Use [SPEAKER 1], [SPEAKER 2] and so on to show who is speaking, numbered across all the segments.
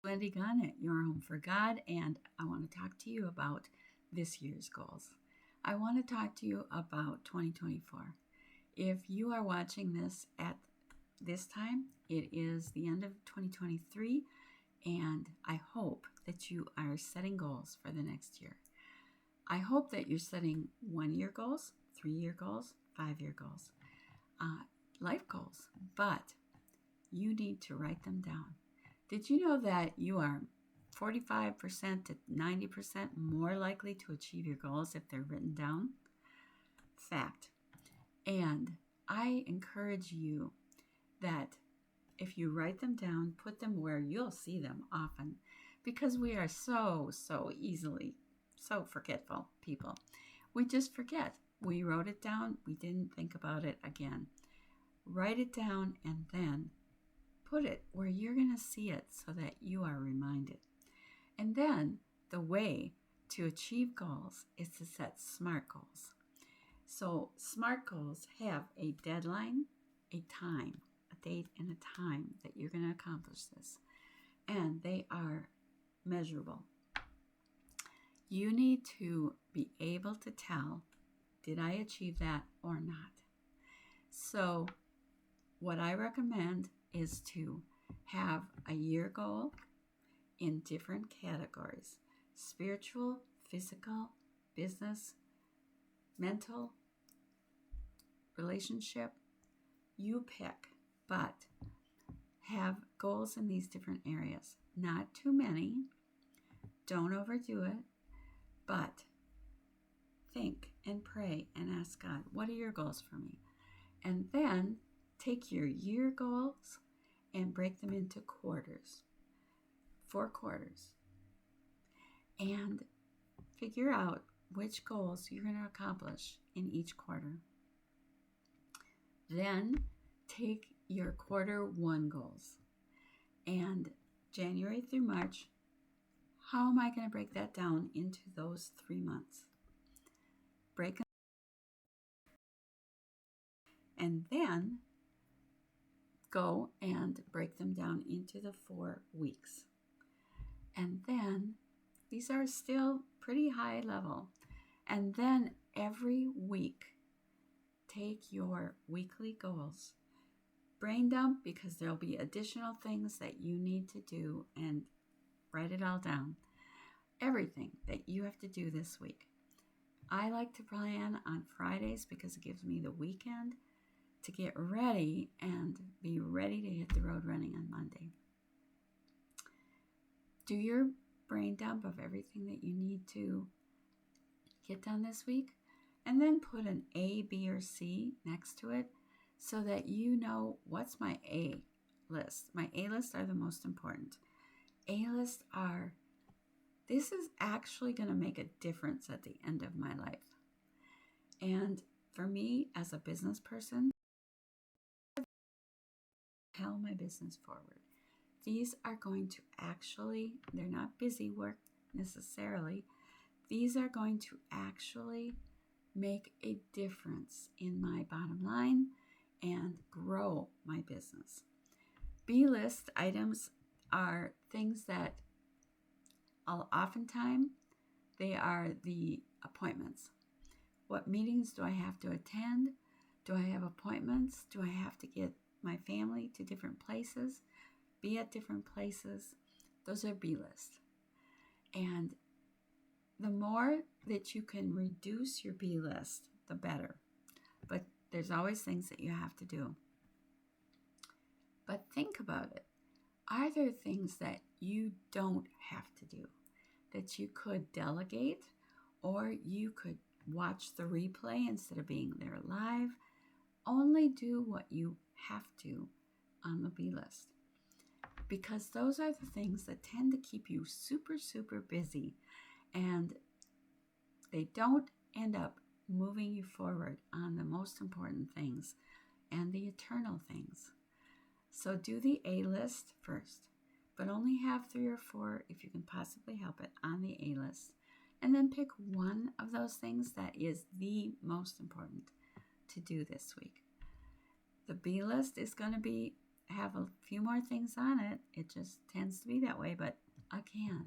[SPEAKER 1] Wendy Gunn at Your Home for God, and I want to talk to you about this year's goals. I want to talk to you about 2024. If you are watching this at this time, it is the end of 2023, and I hope that you are setting goals for the next year. I hope that you're setting 1-year goals, 3-year goals, 5-year goals, life goals, but you need to write them down. Did you know that you are 45% to 90% more likely to achieve your goals if they're written down? Fact. And I encourage you that if you write them down, put them where you'll see them often, because we are so easily so forgetful people. We just forget. We wrote it down. We didn't think about it again. Write it down and then put it where you're going to see it so that you are reminded. And then the way to achieve goals is to set SMART goals. So SMART goals have a deadline, a time, a date, and a time that you're going to accomplish this. And they are measurable. You need to be able to tell, did I achieve that or not? So what I recommend is to have a year goal in different categories: spiritual, physical, business, mental, relationship. You pick, but have goals in these different areas. Not too many. Don't overdo it, but think and pray and ask God, what are your goals for me? And then take your year goals and break them into quarters, 4 quarters, and figure out which goals you're going to accomplish in each quarter. Then take your quarter 1 goals, and January through March, how am I going to break that down into those 3 months? Break them, and then go and break them down into the 4 weeks. And then these are still pretty high level. And then every week, take your weekly goals, brain dump, because there'll be additional things that you need to do, and write it all down. Everything that you have to do this week. I like to plan on Fridays because it gives me the weekend to get ready and be ready to hit the road running on Monday. Do your brain dump of everything that you need to get done this week, and then put an A, B, or C next to it so that you know what's my A list. My A list are the most important. A list are, this is actually going to make a difference at the end of my life. And for me, as a business person, propel my business forward. These are going to actually, they're not busy work necessarily. These are going to actually make a difference in my bottom line and grow my business. B list items are things that oftentimes they are the appointments. What meetings do I have to attend? Do I have appointments? Do I have to get my family to different places? Be at different places? Those are B list. And the more that you can reduce your B list, the better. But there's always things that you have to do. But think about it. Are there things that you don't have to do, that you could delegate, or you could watch the replay instead of being there live? Only do what you have to on the B list, because those are the things that tend to keep you super busy, and they don't end up moving you forward on the most important things and the eternal things. So do the A list first, but only have 3 or 4, if you can possibly help it, on the A list. And then pick one of those things that is the most important to do this week. The B list is going to be have a few more things on it. It just tends to be that way, but again,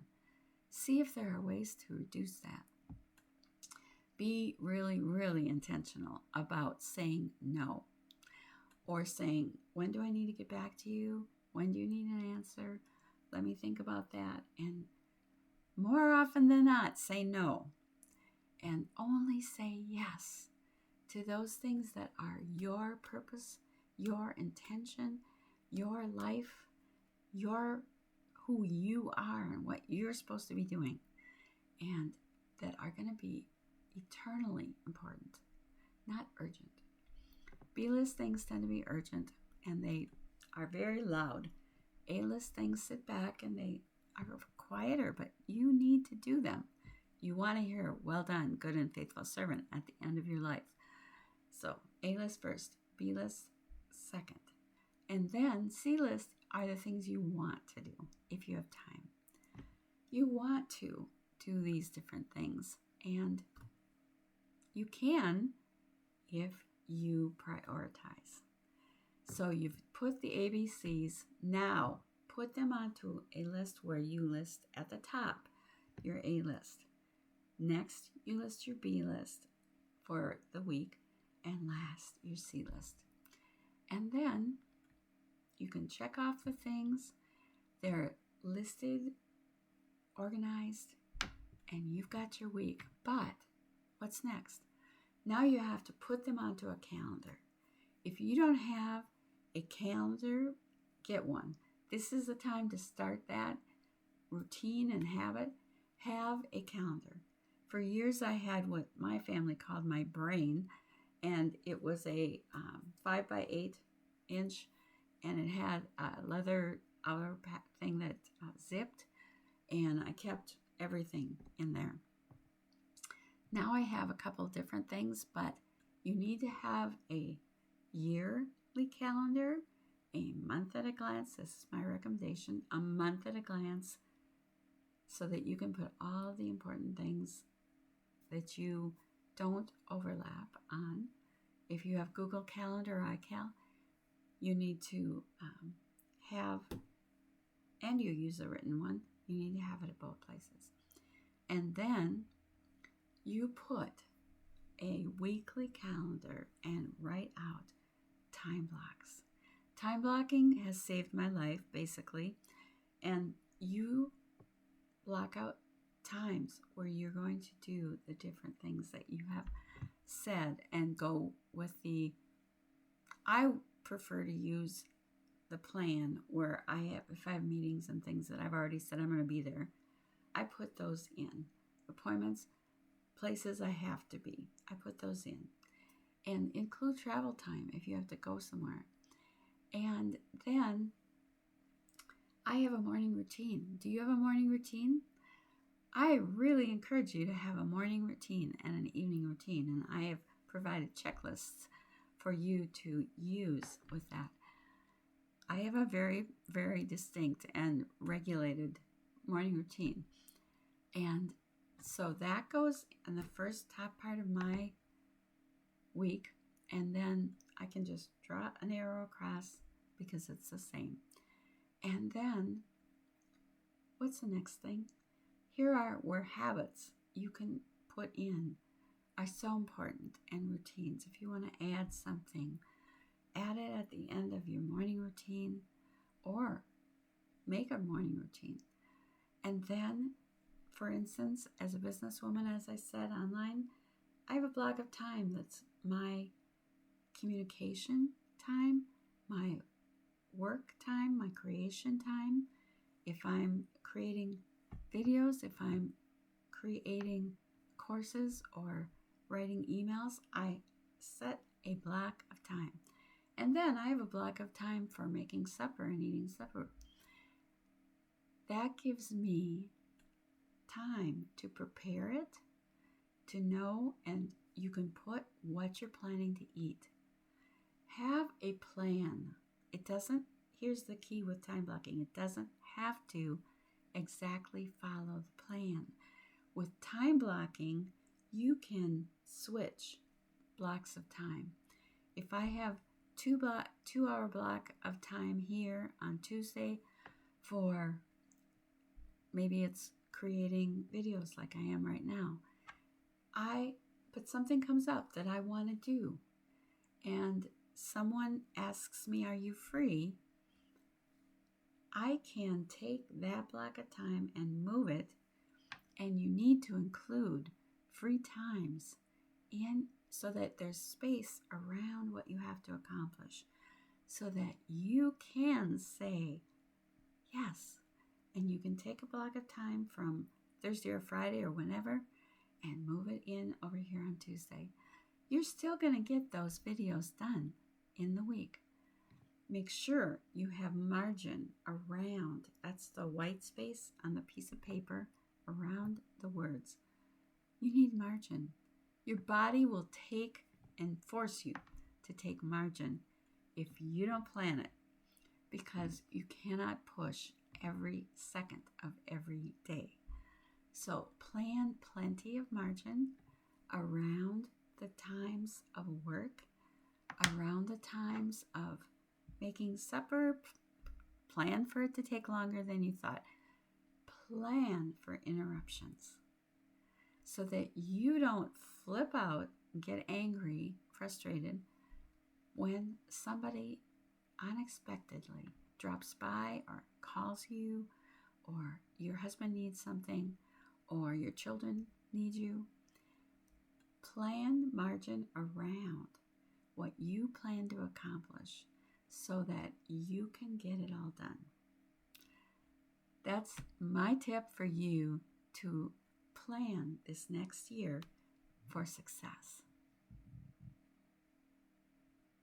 [SPEAKER 1] see if there are ways to reduce that. Be really, really intentional about saying no, or saying, when do I need to get back to you? When do you need an answer? Let me think about that. And more often than not, say no. And only say yes to those things that are your purpose, your intention, your life, your who you are and what you're supposed to be doing, and that are going to be eternally important, not urgent. B-list things tend to be urgent, and they are very loud. A-list things sit back and they are quieter, but you need to do them. You want to hear, well done, good and faithful servant, at the end of your life. So A-list first, B-list second. And then C-list are the things you want to do if you have time. You want to do these different things, and you can if you prioritize. So you've put the ABCs, now put them onto a list where you list at the top your A list. Next, you list your B list for the week, and last, your C list. And then you can check off the things. They're listed, organized, and you've got your week. But what's next? Now you have to put them onto a calendar. If you don't have a calendar, get one. This is the time to start that routine and habit. Have a calendar. For years, I had what my family called my brain, and it was a 5 by 8 inch, and it had a leather outer thing that zipped, and I kept everything in there. Now I have a couple of different things, but you need to have a yearly calendar, a month at a glance. This is my recommendation, a month at a glance, so that you can put all the important things that you don't overlap on. If you have Google Calendar or iCal, you need to have, and you use a written one, you need to have it at both places. And then you put a weekly calendar and write out time blocks. Time blocking has saved my life, basically. And you block out times where you're going to do the different things that you have said, and go with I prefer to use the plan where if I have meetings and things that I've already said I'm going to be there, I put those in. Appointments, places I have to be, I put those in. And include travel time if you have to go somewhere. And then I have a morning routine. Do you have a morning routine? I really encourage you to have a morning routine and an evening routine, and I have provided checklists for you to use with that. I have a very, very distinct and regulated morning routine. And so that goes in the first top part of my week, and then I can just draw an arrow across because it's the same. And then, what's the next thing? Here are where habits you can put in are so important, and routines. If you want to add something, add it at the end of your morning routine, or make a morning routine. And then, for instance, as a businesswoman, as I said online, I have a block of time that's my communication time, my work time, my creation time. If I'm creating videos, if I'm creating courses or writing emails, I set a block of time. And then I have a block of time for making supper and eating supper. That gives me time to prepare it, to know, and you can put what you're planning to eat. Have a plan. Here's the key with time blocking. It doesn't have to exactly follow the plan. With time blocking, you can switch blocks of time. If I have 2 hour block of time here on Tuesday for maybe it's creating videos like I am right now. But something comes up that I want to do, and someone asks me, are you free? I can take that block of time and move it, and you need to include free times in so that there's space around what you have to accomplish so that you can say yes, and you can take a block of time from Thursday or Friday or whenever and move it in over here on Tuesday. You're still going to get those videos done in the week. Make sure you have margin around, that's the white space on the piece of paper around the words. You need margin. Your body will take and force you to take margin if you don't plan it, because you cannot push every second of every day. So plan plenty of margin around the times of work, around the times of making supper. Plan for it to take longer than you thought. Plan for interruptions so that you don't flip out, get angry, frustrated when somebody unexpectedly drops by or calls you, or your husband needs something, or your children need you. Plan margin around what you plan to accomplish so that you can get it all done. That's my tip for you to plan this next year for success.